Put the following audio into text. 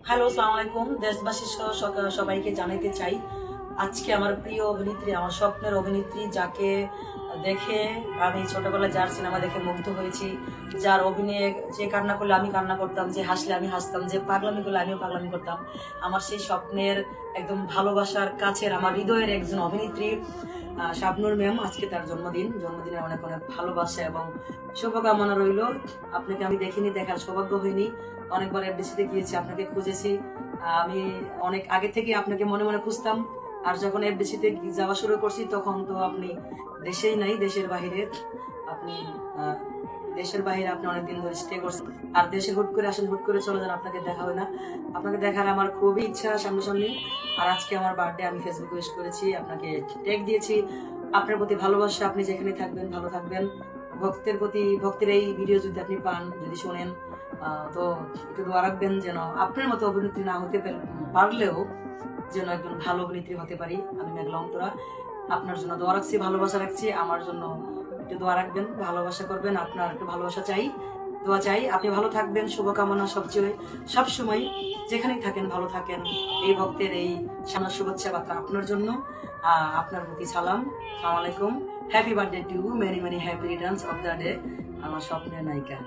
Hello, আসসালামু আলাইকুম। দেশবাসী সহ সবাইকে জানাতে চাই, আজকে আমার প্রিয় অভিনেত্রী, আমার স্বপ্নের অভিনেত্রী, যাকে দেখে আমি ছোটবেলায় যার সিনেমা দেখে মুগ্ধ হয়েছি, যার অভিনয়ে যে কান্না করলে আমি কান্না করতাম, যে হাসলে আমি হাসতাম, যে পাগলামি করলে আমিও পাগলামি করতাম, আমার সেই স্বপ্নের একদম ভালোবাসার কাছের আমার হৃদয়ের একজন অভিনেত্রী শাবনূর ম্যাম। আজকে তার জন্মদিনের অনেক অনেক ভালোবাসা এবং শুভকামনা রইল। আপনাকে আমি দেখিনি, দেখার সৌভাগ্য হয়নি। অনেকবার এফডিসিতে গিয়েছি, আপনাকে খুঁজেছি। আমি অনেক আগে থেকে আপনাকে মনে মনে খুঁজতাম। আর যখন এফডিসিতে যাওয়া শুরু করছি তখন তো আপনি দেশেই নাই, দেশের বাহিরে। আপনি দেশের বাইরে আপনি অনেকদিন ধরে স্টে করছেন, আর দেশে হুট করে আসেন, হুট করে চলে যান, আপনাকে দেখা হয় না। আপনাকে দেখার আমার খুবই ইচ্ছা সামনাসামনি। আর আজকে আমার বার্থডে, আমি ফেসবুকে উইশ করেছি, আপনাকে ট্যাগ দিয়েছি। আপনার প্রতি ভালোবাসা, আপনি যেখানে থাকবেন ভালো থাকবেন। ভক্তের এই ভিডিও যদি আপনি পান, যদি শোনেন, তো একটু দোয়া রাখবেন যেন আপনার মতো অভিনেত্রী না হতে পারলেও যেন একজন ভালো অভিনেত্রী হতে পারি। আমি মেঘলা অন্তরা, আপনার জন্য দোয়া রাখছি, ভালোবাসা রাখছি। আমার জন্য একটু দোয়া রাখবেন, ভালোবাসা করবেন। আপনার একটু ভালোবাসা চাই, দোয়া চাই। আপনি ভালো থাকবেন, শুভকামনা সবসময় যেখানেই থাকেন ভালো থাকেন। এই ভক্তের এই শুভেচ্ছা বার্তা আপনার জন্য। আপনার প্রতি সালাম, আসসালামু আলাইকুম। Happy birthday to you, many many happy returns of the day, আমার স্বপ্নের নায়িকা।